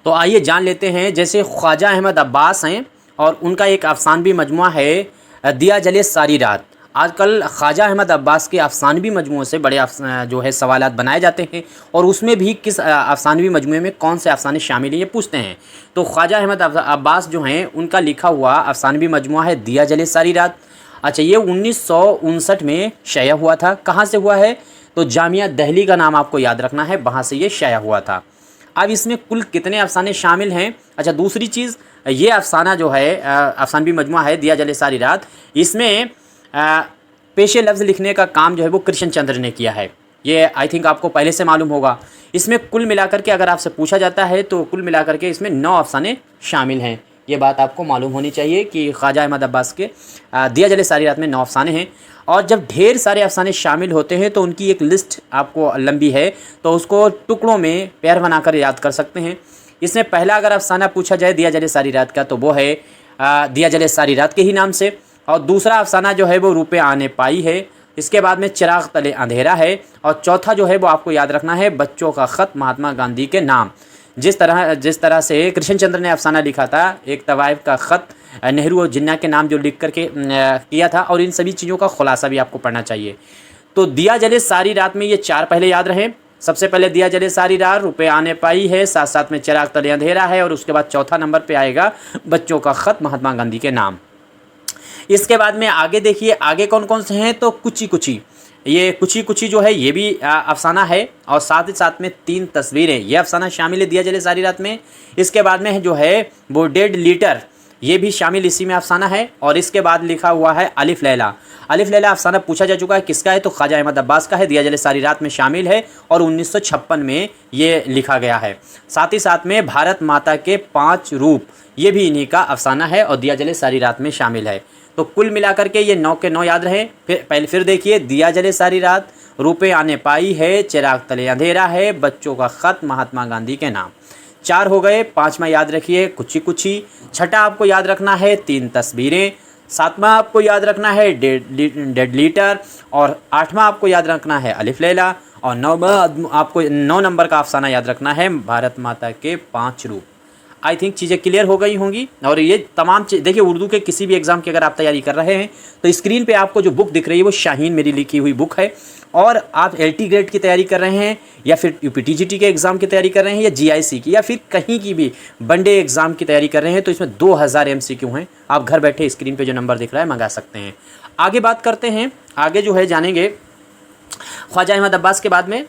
तो आइए जान लेते हैं। जैसे ख्वाजा अहमद अब्बास हैं और उनका एक अफसानवी मजमूआ है दिया जले सारी रात। आजकल ख्वाजा अहमद अब्बास के अफसानवी मजमूए से बड़े जो है सवालात बनाए जाते हैं और उसमें भी किस अफसानवी मजमूए में कौन से अफसाने शामिल हैं ये पूछते हैं। तो ख्वाजा अहमद अब्बास जो हैं उनका लिखा हुआ अफसानवी मजमूआ है दिया जले सारी रात। अच्छा, ये 1959 में शाया हुआ था। कहाँ से हुआ है? तो जामिया दिल्ली का नाम आपको याद रखना है, वहाँ से ये शाया हुआ था। अब इसमें कुल कितने अफसाने शामिल हैं? अच्छा, दूसरी चीज़, ये अफसाना जो है अफसानवी मजमूआ है दिया जले सारी रात, इसमें पेशे लफ्ज़ लिखने का काम जो है वो कृष्ण चंद्र ने किया है। ये आई थिंक आपको पहले से मालूम होगा। इसमें कुल मिलाकर के अगर आपसे पूछा जाता है तो कुल मिलाकर के इसमें 9 अफसाने शामिल हैं। ये बात आपको मालूम होनी चाहिए कि ख्वाजा अहमद अब्बास के दिया जले सारी रात में 9 अफसाने हैं। और जब ढेर सारे अफसाने शामिल होते हैं तो उनकी एक लिस्ट आपको लंबी है, तो उसको टुकड़ों में पैर बनाकर याद कर सकते हैं। इसमें पहला अगर अफसाना पूछा जाए दिया जले सारी रात का तो वो है दिया जले सारी रात के ही नाम से। और दूसरा अफसाना जो है वो रुपए आने पाई है। इसके बाद में चिराग तले अंधेरा है। और चौथा जो है वो आपको याद रखना है बच्चों का ख़त महात्मा गांधी के नाम। जिस तरह से कृष्ण चंद्र ने अफसाना लिखा था एक तवाइफ का ख़त नेहरू और जिन्ना के नाम जो लिख करके किया था, और इन सभी चीज़ों का खुलासा भी आपको पढ़ना चाहिए। तो दिया जले सारी रात में ये 4 पहले याद रहें। सबसे पहले दिया जले सारी रात, रुपए आने पाई है, साथ साथ में चिराग तले अंधेरा है, और उसके बाद चौथा नंबर पे आएगा बच्चों का ख़त महात्मा गांधी के नाम। इसके बाद में आगे देखिए आगे कौन कौन से हैं। तो कुची कुची, ये कुची कुची जो है ये भी अफसाना है, और साथ ही साथ में 3 तस्वीरें, ये अफसाना शामिल है दिया जले सारी रात में। इसके बाद में जो है वो डेड लीटर, ये भी शामिल इसी में अफसाना है। और इसके बाद लिखा हुआ है अलिफ लैला। अलिफ लैला अफसाना पूछा जा चुका है किसका है, तो ख्वाजा अहमद अब्बास का है, दिया जले सारी रात में शामिल है और 1956 में ये लिखा गया है। साथ ही साथ में भारत माता के 5 रूप, ये भी इन्हीं का अफसाना है और दिया जले सारी रात में शामिल है। तो कुल मिलाकर के ये 9 के 9 याद रहे। फिर देखिए दिया जले सारी रात, रुपए आने पाई है, चिराग तले अंधेरा है, बच्चों का ख़त महात्मा गांधी के नाम। 4 हो गए। 5वां याद रखिए कुची कुची। छठा आपको याद रखना है 3 तस्वीरें। 7वां आपको याद रखना है डेड लीटर। और 8वां आपको याद रखना है अलिफ लैला। और 9वां आपको 9 नंबर का अफसाना याद रखना है भारत माता के 5 रूप। आई थिंक चीज़ें क्लियर हो गई होंगी। और ये तमाम देखिए उर्दू के किसी भी एग्ज़ाम की अगर आप तैयारी कर रहे हैं तो स्क्रीन पे आपको जो बुक दिख रही है वो शाहीन मेरी लिखी हुई बुक है। और आप LT ग्रेड की तैयारी कर रहे हैं या फिर UPTGT के एग्ज़ाम की तैयारी कर रहे हैं या GIC की या फिर कहीं की भी वनडे एग्ज़ाम की तैयारी कर रहे हैं तो इसमें 2000 MCQ हैं। आप घर बैठे स्क्रीन पर जो नंबर दिख रहा है मंगा सकते हैं। आगे बात करते हैं। आगे जो है जानेंगे ख्वाजा अहमद अब्बास के बाद में